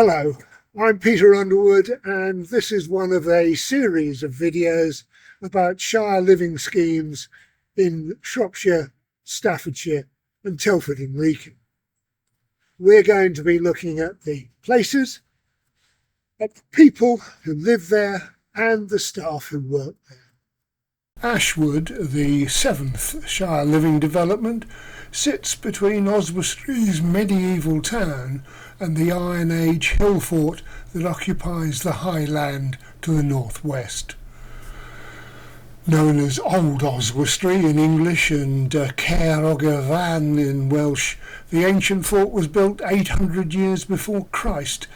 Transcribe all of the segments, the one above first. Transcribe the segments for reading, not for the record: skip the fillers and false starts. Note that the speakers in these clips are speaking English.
Hello, I'm Peter Underwood, and this is one of a series of videos about Shire Living schemes in Shropshire, Staffordshire and Telford and Wrekin. We're going to be looking at the places, at the people who live there and the staff who work there. Ashwood, the 7th Shire Living development, sits between Oswestry's medieval town and the Iron Age Hillfort that occupies the high land to the northwest. Known as Old Oswestry in English and Caer Ogofan in Welsh, the ancient fort was built 800 years before Christ,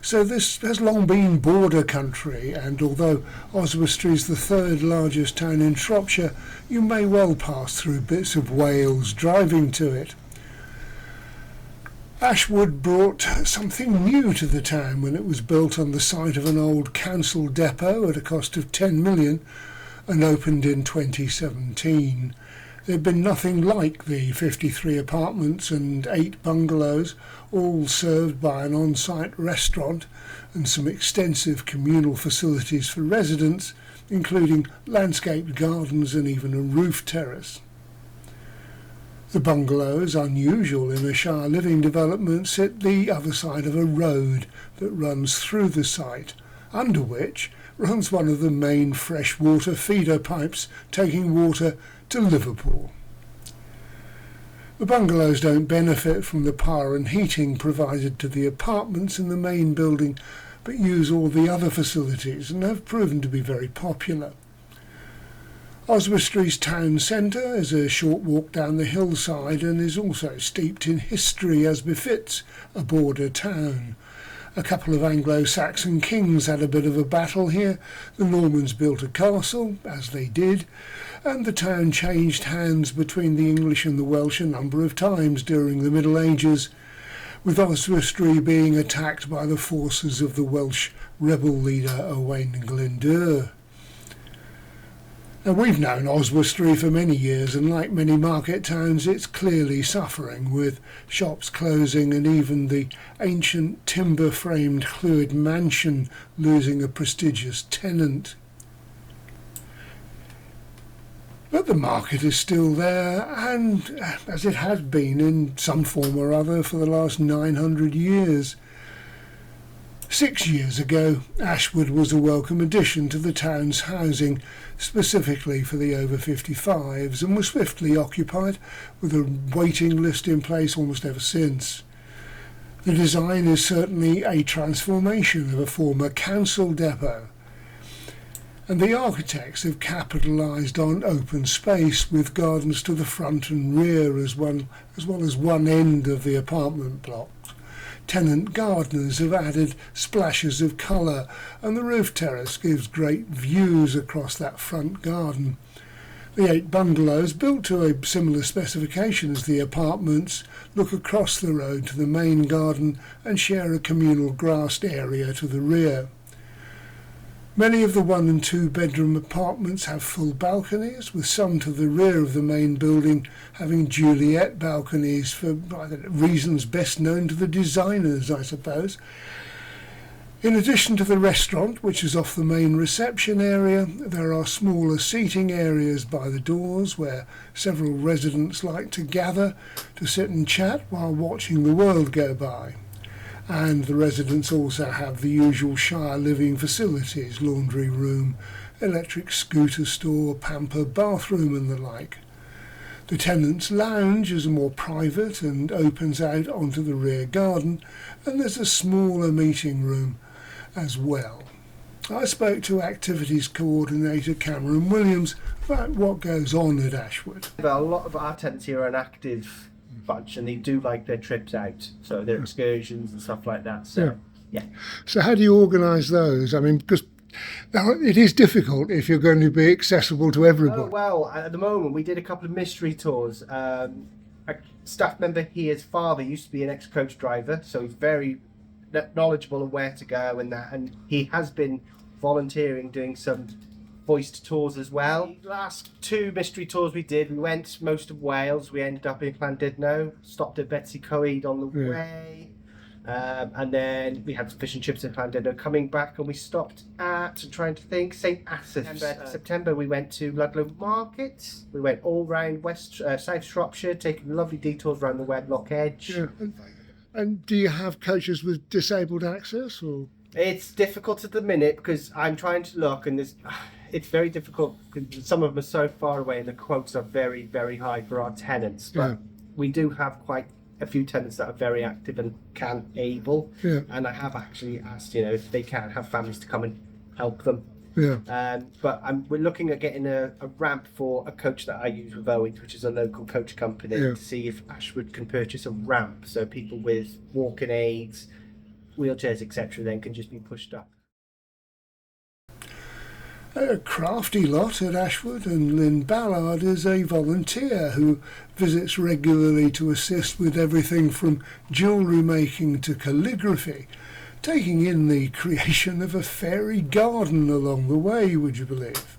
so this has long been border country, and although Oswestry is the 3rd largest town in Shropshire, you may well pass through bits of Wales driving to it. Ashwood brought something new to the town when it was built on the site of an old council depot at a cost of 10 million and opened in 2017. There had been nothing like the 53 apartments and 8 bungalows, all served by an on-site restaurant and some extensive communal facilities for residents, including landscaped gardens and even a roof terrace. The bungalows, unusual in a Shire Living development, sit the other side of a road that runs through the site, under which runs one of the main freshwater feeder pipes taking water to Liverpool. The bungalows don't benefit from the power and heating provided to the apartments in the main building, but use all the other facilities and have proven to be very popular. Oswestry's town centre is a short walk down the hillside and is also steeped in history as befits a border town. A couple of Anglo-Saxon kings had a bit of a battle here. The Normans built a castle, as they did, and the town changed hands between the English and the Welsh a number of times during the Middle Ages, with Oswestry being attacked by the forces of the Welsh rebel leader Owain Glyndŵr. Now, we've known Oswestry for many years, and like many market towns, it's clearly suffering, with shops closing and even the ancient timber-framed Llwyd mansion losing a prestigious tenant. But the market is still there, and as it has been in some form or other for the last 900 years. 6 years ago, Ashwood was a welcome addition to the town's housing, specifically for the over 55s, and was swiftly occupied, with a waiting list in place almost ever since. The design is certainly a transformation of a former council depot, and the architects have capitalised on open space with gardens to the front and rear as well as one end of the apartment block. Tenant gardeners have added splashes of colour, and the roof terrace gives great views across that front garden. The 8 bungalows, built to a similar specification as the apartments, look across the road to the main garden and share a communal grassed area to the rear. Many of the 1 and 2 bedroom apartments have full balconies, with some to the rear of the main building having Juliet balconies for reasons best known to the designers, I suppose. In addition to the restaurant, which is off the main reception area, there are smaller seating areas by the doors where several residents like to gather to sit and chat while watching the world go by. And the residents also have the usual Shire Living facilities, laundry room, electric scooter store, pamper, bathroom and the like. The tenants' lounge is more private and opens out onto the rear garden, and there's a smaller meeting room as well. I spoke to activities coordinator Cameron Williams about what goes on at Ashwood. A lot of our tenants here are an active bunch, and they do like their trips out, so their excursions and stuff like that. So yeah. So how do you organise those? I mean, because it is difficult if you're going to be accessible to everybody. Oh, well, at the moment we did a couple of mystery tours. A staff member here's father used to be an ex-coach driver, so he's very knowledgeable of where to go and that, and he has been volunteering doing some voiced tours as well. The last 2 mystery tours we did, we went most of Wales. We ended up in Llandudno, stopped at Betsy Coed on the way. And then we had fish and chips and hand dinner. Coming back, and we stopped at, trying to think, St Asaph's. September we went to Ludlow Market. We went all round South Shropshire, taking lovely detours around the Wedlock Edge. Yeah. And do you have coaches with disabled access, or? It's difficult at the minute because I'm trying to look, and it's very difficult because some of them are so far away, and the quotes are very, very high for our tenants. But we do have quite a few tenants that are very active and able. Yeah. And I have actually asked, if they can have families to come and help them. Yeah. But we're looking at getting a ramp for a coach that I use with Owens, which is a local coach company, to see if Ashwood can purchase a ramp so people with walking aids, wheelchairs, etc., then can just be pushed up. A crafty lot at Ashwood, and Lynn Ballard is a volunteer who visits regularly to assist with everything from jewellery making to calligraphy, taking in the creation of a fairy garden along the way, would you believe?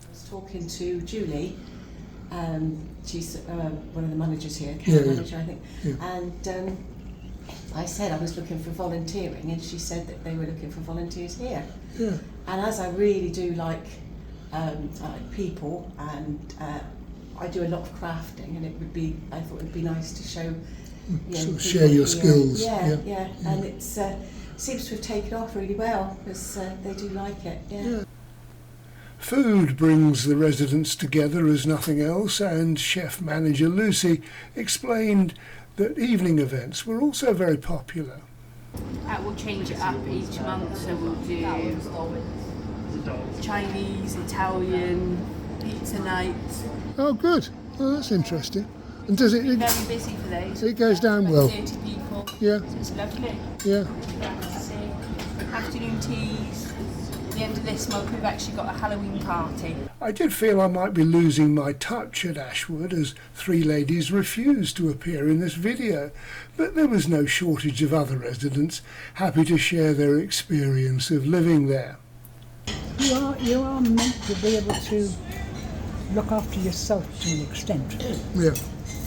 I was talking to Julie, she's one of the managers here, manager I think, and I said I was looking for volunteering, and she said that they were looking for volunteers here. Yeah. And as I really do like people, and I do a lot of crafting, and I thought it would be nice to show, sort of share your skills. Yeah. And it seems to have taken off really well because they do like it. Yeah. Food brings the residents together as nothing else, and chef manager Lucy explained that evening events were also very popular. We'll change it up each month, so we'll do Chinese, Italian, pizza nights. Oh, good. Oh, that's interesting. And does it? Very busy for those. It goes down well. 30 people. Yeah. So it's lovely. Yeah. Afternoon teas. At the end of this month, we've actually got a Halloween party. I did feel I might be losing my touch at Ashwood as three ladies refused to appear in this video, but there was no shortage of other residents happy to share their experience of living there. You are meant to be able to look after yourself to an extent, Yeah.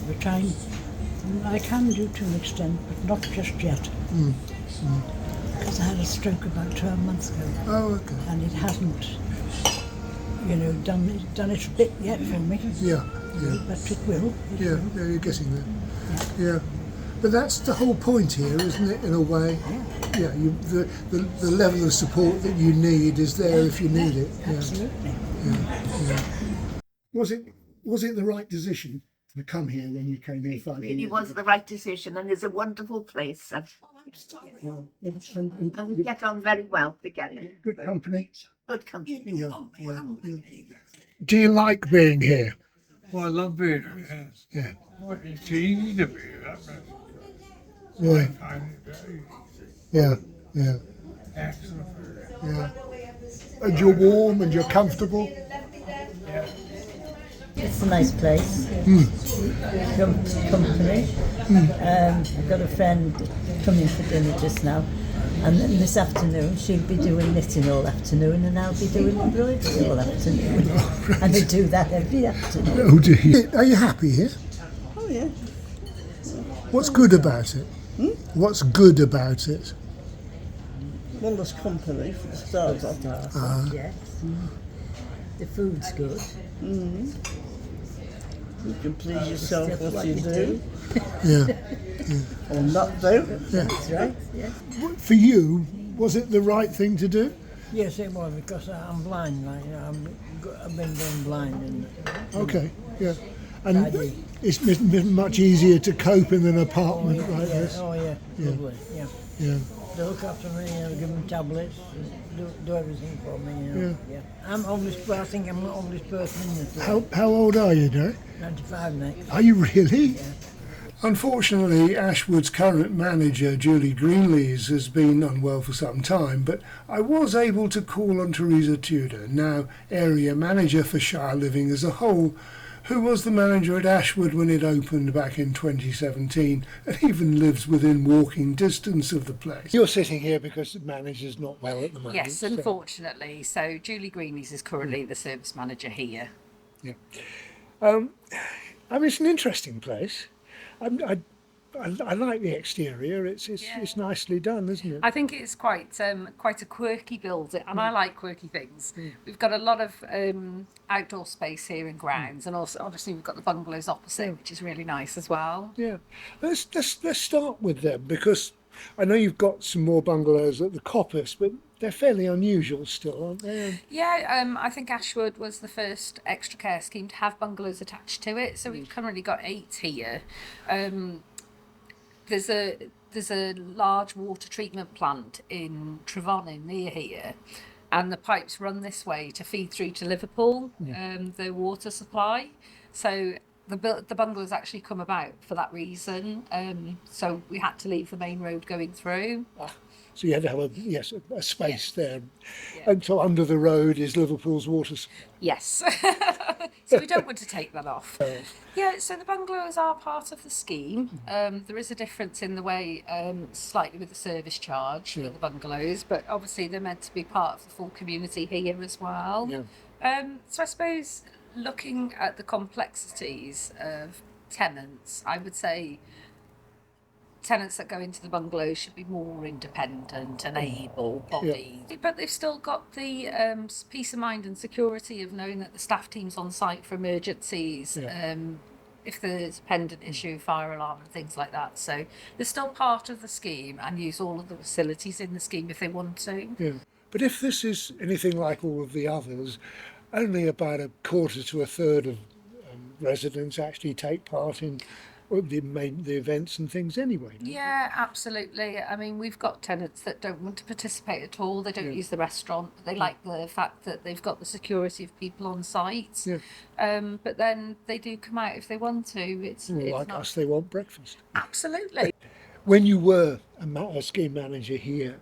which I can do to an extent, but not just yet. Because I had a stroke about 12 months ago. Oh, okay. And it hasn't, done its bit yet for me. Yeah. But it will. Yeah, you're getting there. Yeah. But that's the whole point here, isn't it, in a way? Yeah. The level of support that you need is there if you need it. Yeah. Absolutely. Yeah. Was it the right decision to come here when you came here 5 years ago? It really was the right decision, and it's a wonderful place. And we get on very well together. Good company. Good company. Yeah. Do you like being here? Well, I love being here. Yeah. Well, it's easy to be here. Yeah. I find it very Yeah. excellent. Yeah. And you're warm and you're comfortable. It's a nice place. Company. I've got a friend coming for dinner just now, and then this afternoon she'll be doing knitting all afternoon, and I'll be doing embroidery all afternoon. And I do that every afternoon. Oh dear. Are you happy here? Oh, yeah. What's good about it? What's good about it? Well, there's company for the start of. Yes. The food's good. You can please yourself Just what you you do, Yeah. or not do. That's right. Yeah. For you, was it the right thing to do? Yes, it was, because I'm blind. I've been going blind. And Okay. Yeah. And I do. it's been much easier to cope in an apartment like this. Oh, yeah. Yeah. Lovely. Yeah. Yeah. They look after me, give them tablets, do everything for me. Yeah. I'm oldest. I think I'm the oldest person in the flat. How old are you, Derek? 95 next. Are you really? Unfortunately, Ashwood's current manager, Julie Greenlees, has been unwell for some time, but I was able to call on Teresa Tudor, now area manager for Shire Living as a whole, who was the manager at Ashwood when it opened back in 2017 and even lives within walking distance of the place. You're sitting here because the manager's not well at the moment. Yes, unfortunately. So Julie Greenlees is currently the service manager here. Yeah. I mean, it's an interesting place. I like the exterior. It's nicely done, isn't it? I think it's quite a quirky building, and I like quirky things. We've got a lot of outdoor space here in grounds, and also obviously we've got the bungalows opposite, which is really nice as well. Yeah. Let's start with them, because I know you've got some more bungalows at the coppice, but they're fairly unusual still, aren't they? Yeah, I think Ashwood was the first extra care scheme to have bungalows attached to it, so we've currently got 8 here. There's a large water treatment plant in Trevonyn near here, and the pipes run this way to feed through to Liverpool, the water supply. So the bungalows actually come about for that reason. So we had to leave the main road going through. So you had to have a space there. And so under the road is Liverpool's water supply. Yes. So we don't want to take that off. Yeah, so the bungalows are part of the scheme. There is a difference in the way, slightly with the service charge for the bungalows, but obviously they're meant to be part of the full community here as well. So I suppose looking at the complexities of tenants, I would say tenants that go into the bungalows should be more independent and able-bodied, but they've still got the peace of mind and security of knowing that the staff team's on site for emergencies, if there's a pendant issue, fire alarm and things like that. So they're still part of the scheme and use all of the facilities in the scheme if they want to. Yeah. But if this is anything like all of the others, only about a quarter to a third of residents actually take part in the events and things anyway. Yeah, absolutely. I mean, we've got tenants that don't want to participate at all. They don't use the restaurant. They like the fact that they've got the security of people on site. But then they do come out if they want to. It's like not... us, they want breakfast. Absolutely. When you were a scheme manager here,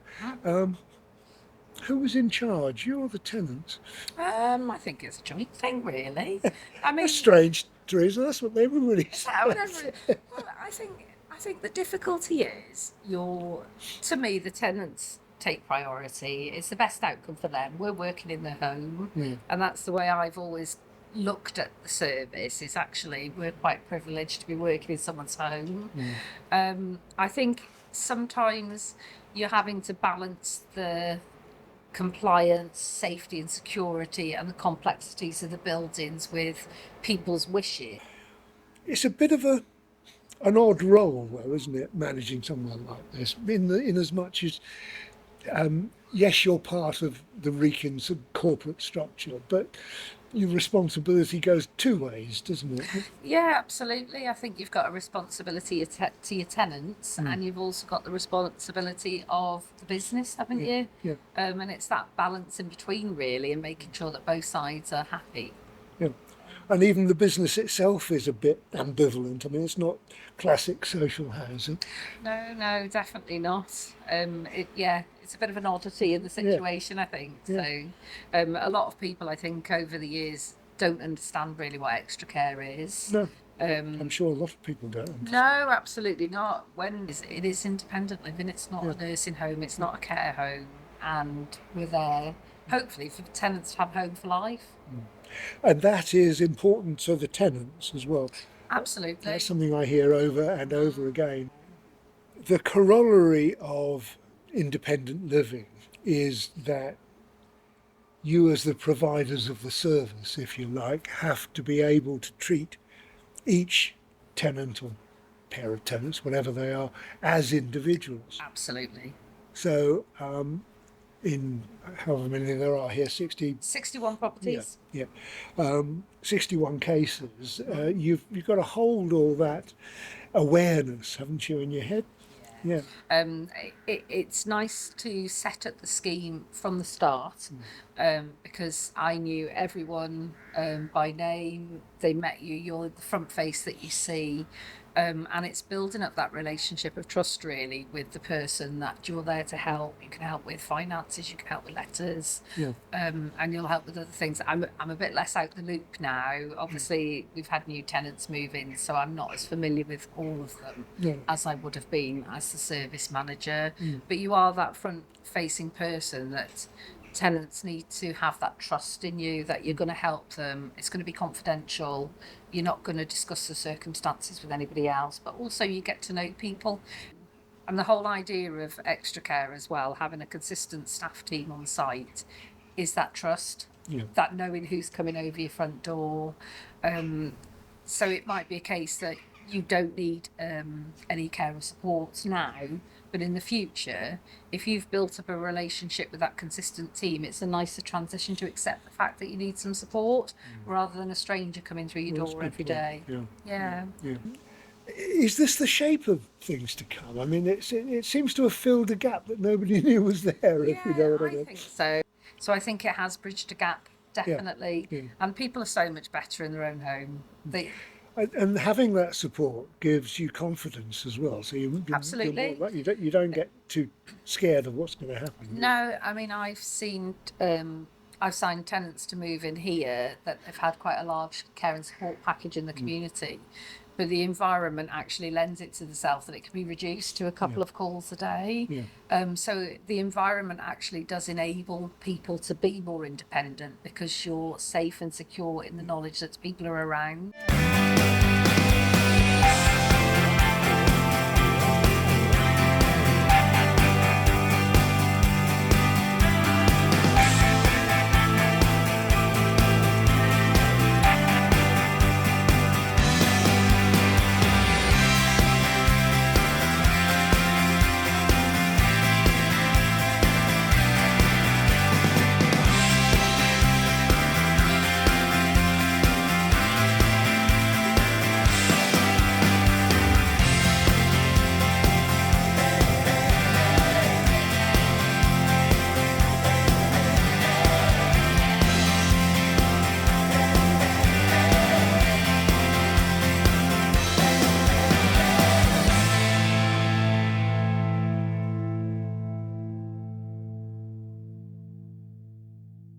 who was in charge? You or the tenants? I think it's a joint thing, really. I mean, that's strange, Teresa. That's what everybody says. Well, I think the difficulty is to me, the tenants take priority. It's the best outcome for them. We're working in their home, and that's the way I've always looked at the service. Is actually we're quite privileged to be working in someone's home. I think sometimes you're having to balance the compliance, safety and security and the complexities of the buildings with people's wishes. It's a bit of an odd role, though, isn't it, managing somewhere like this, in as much as yes, you're part of the Wrekin's corporate structure, but your responsibility goes 2 ways, doesn't it? Yeah, absolutely. I think you've got a responsibility to your tenants, and you've also got the responsibility of the business, haven't you? Yeah. And it's that balance in between, really, and making sure that both sides are happy. Yeah. And even the business itself is a bit ambivalent. I mean, it's not classic social housing. No, definitely not. It's a bit of an oddity in the situation, I think. So a lot of people, I think, over the years don't understand really what extra care is. No, I'm sure a lot of people don't. No, absolutely not. It is independent living, it's not a nursing home, it's not a care home, and we're there, hopefully, for tenants to have a home for life. And that is important to the tenants as well. Absolutely. That's something I hear over and over again. The corollary of independent living is that you, as the providers of the service, if you like, have to be able to treat each tenant or pair of tenants, whatever they are, as individuals. Absolutely. So in however many there are here, 61 properties. 61 cases. You've got to hold all that awareness, haven't you, in your head? Yeah. It's nice to set up the scheme from the start, because I knew everyone by name. They met you. You're the front face that you see. And it's building up that relationship of trust, really, with the person that you're there to help. You can help with finances, you can help with letters, and you'll help with other things. I'm a bit less out the loop now. Obviously, we've had new tenants move in, so I'm not as familiar with all of them as I would have been as the service manager. But you are that front-facing person that tenants need to have that trust in you that you're going to help them. It's going to be confidential. You're not going to discuss the circumstances with anybody else, but also you get to know people. And the whole idea of extra care as well, having a consistent staff team on site, is that trust, that knowing who's coming over your front door. So it might be a case that you don't need any care or support now, but in the future, if you've built up a relationship with that consistent team, it's a nicer transition to accept the fact that you need some support rather than a stranger coming through your door every day. Yeah. Is this the shape of things to come? I mean, it seems to have filled a gap that nobody knew was there, if you know what I mean. I think so. So I think it has bridged a gap, definitely. And people are so much better in their own home. And having that support gives you confidence as well. So Absolutely. You don't get too scared of what's going to happen. No, I mean, I've signed tenants to move in here that have had quite a large care and support package in the community, but the environment actually lends it to the self that it can be reduced to a couple of calls a day. So the environment actually does enable people to be more independent because you're safe and secure in the knowledge that people are around.